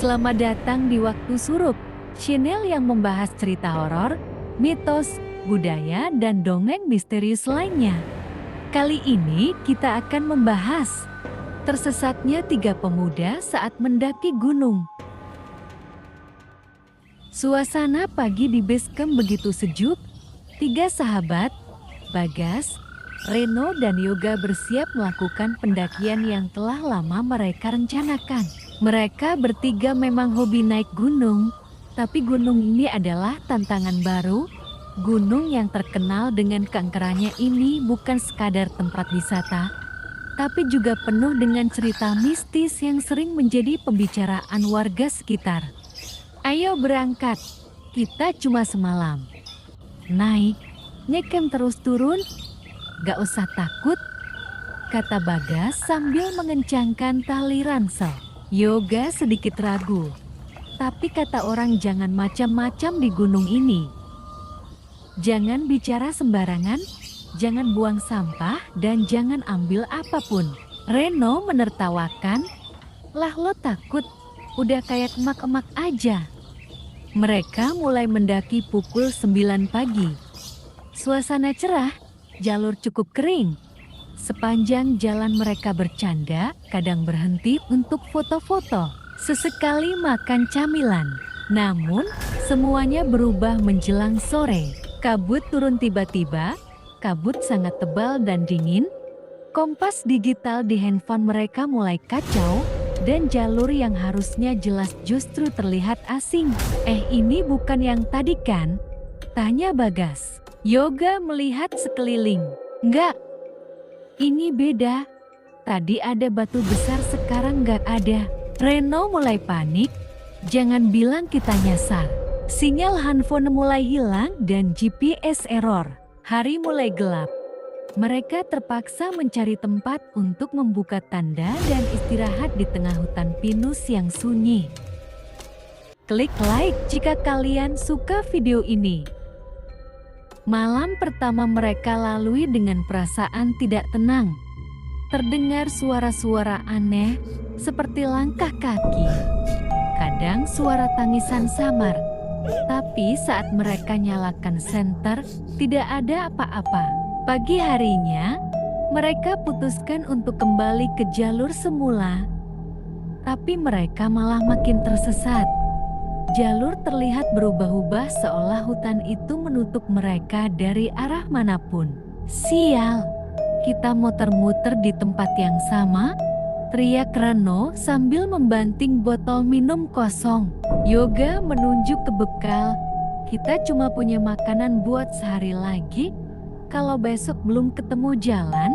Selamat datang di Waktu Surup, channel yang membahas cerita horor, mitos, budaya, dan dongeng misterius lainnya. Kali ini kita akan membahas tersesatnya 3 pemuda saat mendaki gunung. Suasana pagi di base camp begitu sejuk. 3 sahabat, Bagas, Reno, dan Yoga bersiap melakukan pendakian yang telah lama mereka rencanakan. Mereka bertiga memang hobi naik gunung, tapi gunung ini adalah tantangan baru. Gunung yang terkenal dengan keangkerannya ini bukan sekadar tempat wisata, tapi juga penuh dengan cerita mistis yang sering menjadi pembicaraan warga sekitar. Ayo berangkat, kita cuma semalam. Naik, nyekem terus turun, gak usah takut, kata Bagas sambil mengencangkan tali ransel. Yoga sedikit ragu, tapi kata orang jangan macam-macam di gunung ini. Jangan bicara sembarangan, jangan buang sampah, dan jangan ambil apapun. Reno menertawakan, lah lo takut, udah kayak emak-emak aja. Mereka mulai mendaki pukul 9 pagi. Suasana cerah, jalur cukup kering. Sepanjang jalan mereka bercanda, kadang berhenti untuk foto-foto. Sesekali makan camilan. Namun, semuanya berubah menjelang sore. Kabut turun tiba-tiba, kabut sangat tebal dan dingin. Kompas digital di handphone mereka mulai kacau, dan jalur yang harusnya jelas justru terlihat asing. Ini bukan yang tadi kan? Tanya Bagas. Yoga melihat sekeliling. Enggak. Ini beda. Tadi ada batu besar, sekarang gak ada. Reno mulai panik. Jangan bilang kita nyasar. Sinyal handphone mulai hilang dan GPS error. Hari mulai gelap. Mereka terpaksa mencari tempat untuk membuka tanda dan istirahat di tengah hutan pinus yang sunyi. Klik like jika kalian suka video ini. Malam pertama mereka lalui dengan perasaan tidak tenang. Terdengar suara-suara aneh seperti langkah kaki. Kadang suara tangisan samar. Tapi saat mereka nyalakan senter, tidak ada apa-apa. Pagi harinya, mereka putuskan untuk kembali ke jalur semula. Tapi mereka malah makin tersesat. Jalur terlihat berubah-ubah seolah hutan itu menutup mereka dari arah manapun. Sial, kita muter-muter di tempat yang sama, teriak Reno sambil membanting botol minum kosong. Yoga menunjuk ke bekal, kita cuma punya makanan buat sehari lagi. Kalau besok belum ketemu jalan,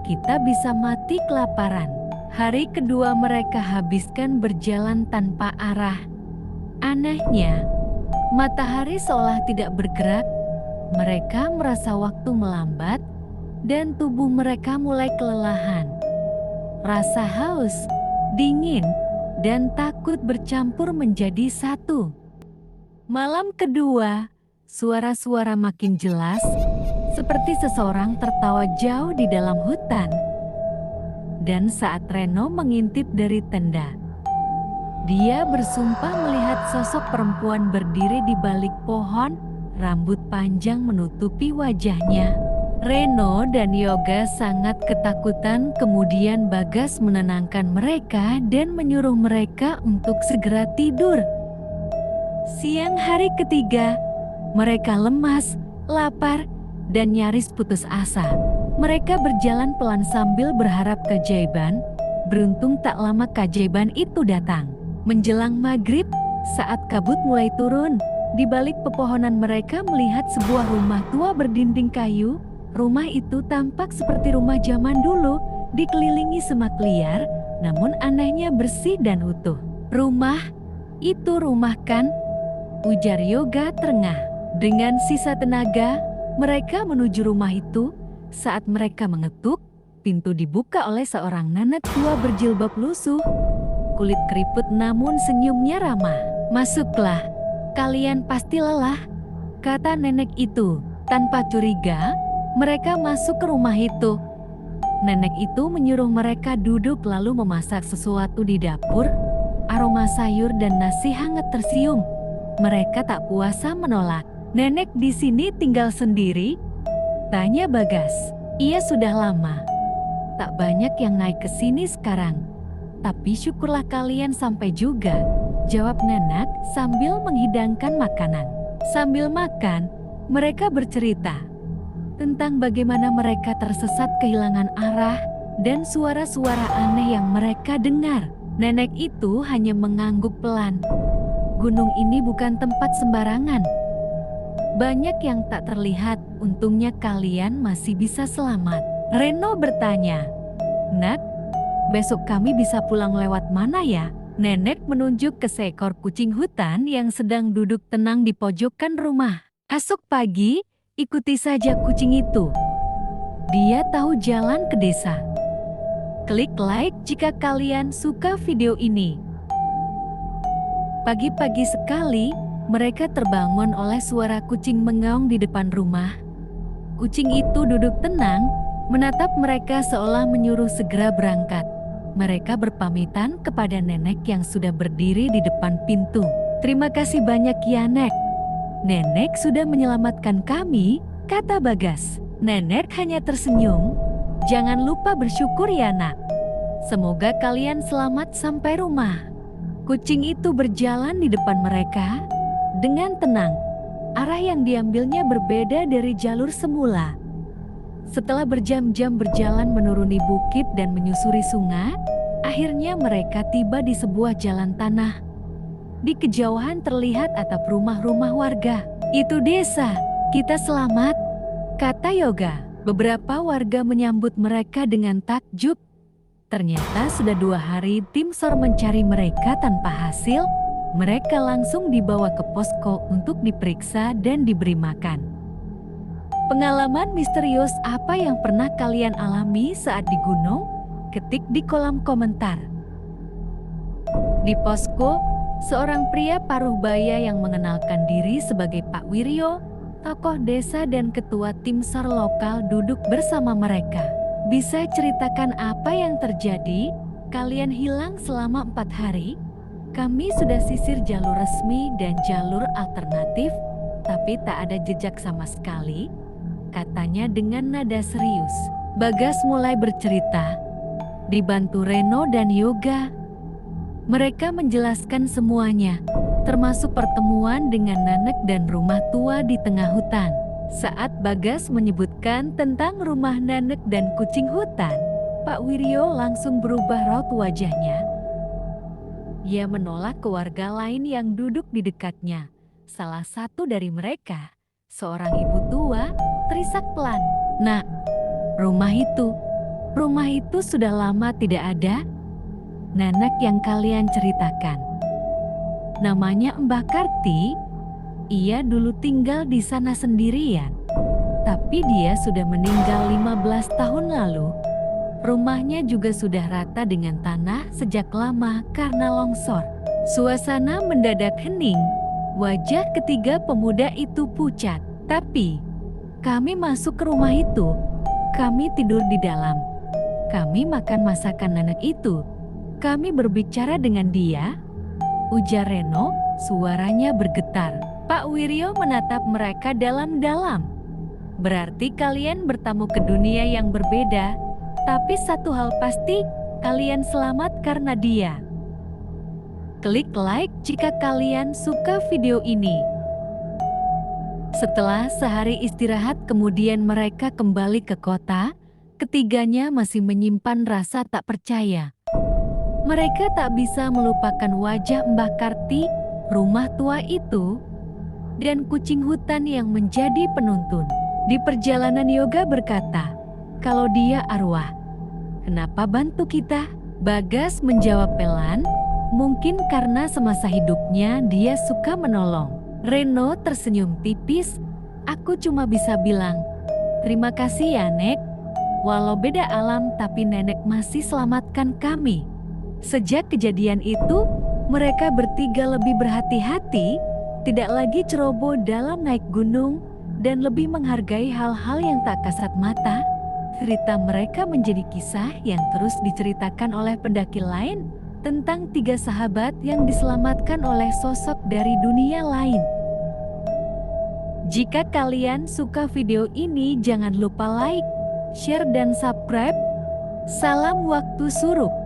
kita bisa mati kelaparan. Hari kedua mereka habiskan berjalan tanpa arah. Anehnya, matahari seolah tidak bergerak. Mereka merasa waktu melambat dan tubuh mereka mulai kelelahan. Rasa haus, dingin, dan takut bercampur menjadi satu. Malam kedua, suara-suara makin jelas, seperti seseorang tertawa jauh di dalam hutan. Dan saat Reno mengintip dari tenda, dia bersumpah melihat sosok perempuan berdiri di balik pohon, rambut panjang menutupi wajahnya. Reno dan Yoga sangat ketakutan, kemudian Bagas menenangkan mereka dan menyuruh mereka untuk segera tidur. Siang hari ketiga, mereka lemas, lapar, dan nyaris putus asa. Mereka berjalan pelan sambil berharap keajaiban. Beruntung tak lama keajaiban itu datang. Menjelang maghrib, saat kabut mulai turun, di balik pepohonan mereka melihat sebuah rumah tua berdinding kayu. Rumah itu tampak seperti rumah zaman dulu, dikelilingi semak liar, namun anehnya bersih dan utuh. Rumah? Itu rumah kan? Ujar Yoga terengah. Dengan sisa tenaga, mereka menuju rumah itu. Saat mereka mengetuk, pintu dibuka oleh seorang nenek tua berjilbab lusuh. Kulit keriput namun senyumnya ramah. Masuklah, kalian pasti lelah, kata nenek itu. Tanpa curiga, mereka masuk ke rumah itu. Nenek itu menyuruh mereka duduk lalu memasak sesuatu di dapur. aroma sayur dan nasi hangat tersium. Mereka tak kuasa menolak. "Nenek di sini tinggal sendiri?" tanya Bagas. "Iya, sudah lama. Tak banyak yang naik ke sini sekarang. Tapi syukurlah kalian sampai juga," jawab Nenek sambil menghidangkan makanan. Sambil makan, mereka bercerita tentang bagaimana mereka tersesat, kehilangan arah, dan suara-suara aneh yang mereka dengar. Nenek itu hanya mengangguk pelan. "Gunung ini bukan tempat sembarangan. Banyak yang tak terlihat, untungnya kalian masih bisa selamat." Reno bertanya, "Nak, besok kami bisa pulang lewat mana ya?" Nenek menunjuk ke seekor kucing hutan yang sedang duduk tenang di pojokan rumah. "Esok pagi, ikuti saja kucing itu. Dia tahu jalan ke desa." Klik like jika kalian suka video ini. Pagi-pagi sekali, mereka terbangun oleh suara kucing mengaum di depan rumah. Kucing itu duduk tenang, menatap mereka seolah menyuruh segera berangkat. Mereka berpamitan kepada Nenek yang sudah berdiri di depan pintu. "Terima kasih banyak ya, Nek. Nenek sudah menyelamatkan kami," kata Bagas. Nenek hanya tersenyum. "Jangan lupa bersyukur ya, Nak. Semoga kalian selamat sampai rumah." Kucing itu berjalan di depan mereka dengan tenang. Arah yang diambilnya berbeda dari jalur semula. Setelah berjam-jam berjalan menuruni bukit dan menyusuri sungai, akhirnya mereka tiba di sebuah jalan tanah. Di kejauhan terlihat atap rumah-rumah warga. "Itu desa, kita selamat," kata Yoga. Beberapa warga menyambut mereka dengan takjub. Ternyata sudah 2 hari tim SAR mencari mereka tanpa hasil. Mereka langsung dibawa ke posko untuk diperiksa dan diberi makan. Pengalaman misterius apa yang pernah kalian alami saat di gunung? Ketik di kolom komentar. Di posko, seorang pria paruh baya yang mengenalkan diri sebagai Pak Wiryo, tokoh desa dan ketua tim SAR lokal duduk bersama mereka. "Bisa ceritakan apa yang terjadi? Kalian hilang selama 4 hari. Kami sudah sisir jalur resmi dan jalur alternatif, tapi tak ada jejak sama sekali," katanya dengan nada serius. Bagas mulai bercerita. Dibantu Reno dan Yoga, mereka menjelaskan semuanya, termasuk pertemuan dengan Nenek dan rumah tua di tengah hutan. Saat Bagas menyebutkan tentang rumah Nenek dan kucing hutan, Pak Wiryo langsung berubah raut wajahnya. Ia menolak ke warga lain yang duduk di dekatnya. Salah satu dari mereka, seorang ibu tua, terisak pelan, "Nak, rumah itu sudah lama tidak ada. Nenek yang kalian ceritakan, namanya Mbah Karti. Ia dulu tinggal di sana sendirian, tapi dia sudah meninggal 15 tahun lalu. Rumahnya juga sudah rata dengan tanah sejak lama karena longsor." Suasana mendadak hening. Wajah ketiga pemuda itu pucat. "Tapi kami masuk ke rumah itu. Kami tidur di dalam. Kami makan masakan Nenek itu. Kami berbicara dengan dia," ujar Reno, suaranya bergetar. Pak Wiryo menatap mereka dalam-dalam. "Berarti kalian bertamu ke dunia yang berbeda, tapi satu hal pasti, kalian selamat karena dia." Klik like jika kalian suka video ini. Setelah sehari istirahat kemudian mereka kembali ke kota, ketiganya masih menyimpan rasa tak percaya. Mereka tak bisa melupakan wajah Mbah Karti, rumah tua itu, dan kucing hutan yang menjadi penuntun. Di perjalanan Yoga berkata, "Kalau dia arwah, kenapa bantu kita?" Bagas menjawab pelan, "Mungkin karena semasa hidupnya dia suka menolong." Reno tersenyum tipis, "Aku cuma bisa bilang, terima kasih ya Nek. Walau beda alam tapi Nenek masih selamatkan kami." Sejak kejadian itu, mereka bertiga lebih berhati-hati, tidak lagi ceroboh dalam naik gunung, dan lebih menghargai hal-hal yang tak kasat mata. Cerita mereka menjadi kisah yang terus diceritakan oleh pendaki lain, tentang 3 sahabat yang diselamatkan oleh sosok dari dunia lain. Jika kalian suka video ini, jangan lupa like, share dan subscribe. Salam waktu surup.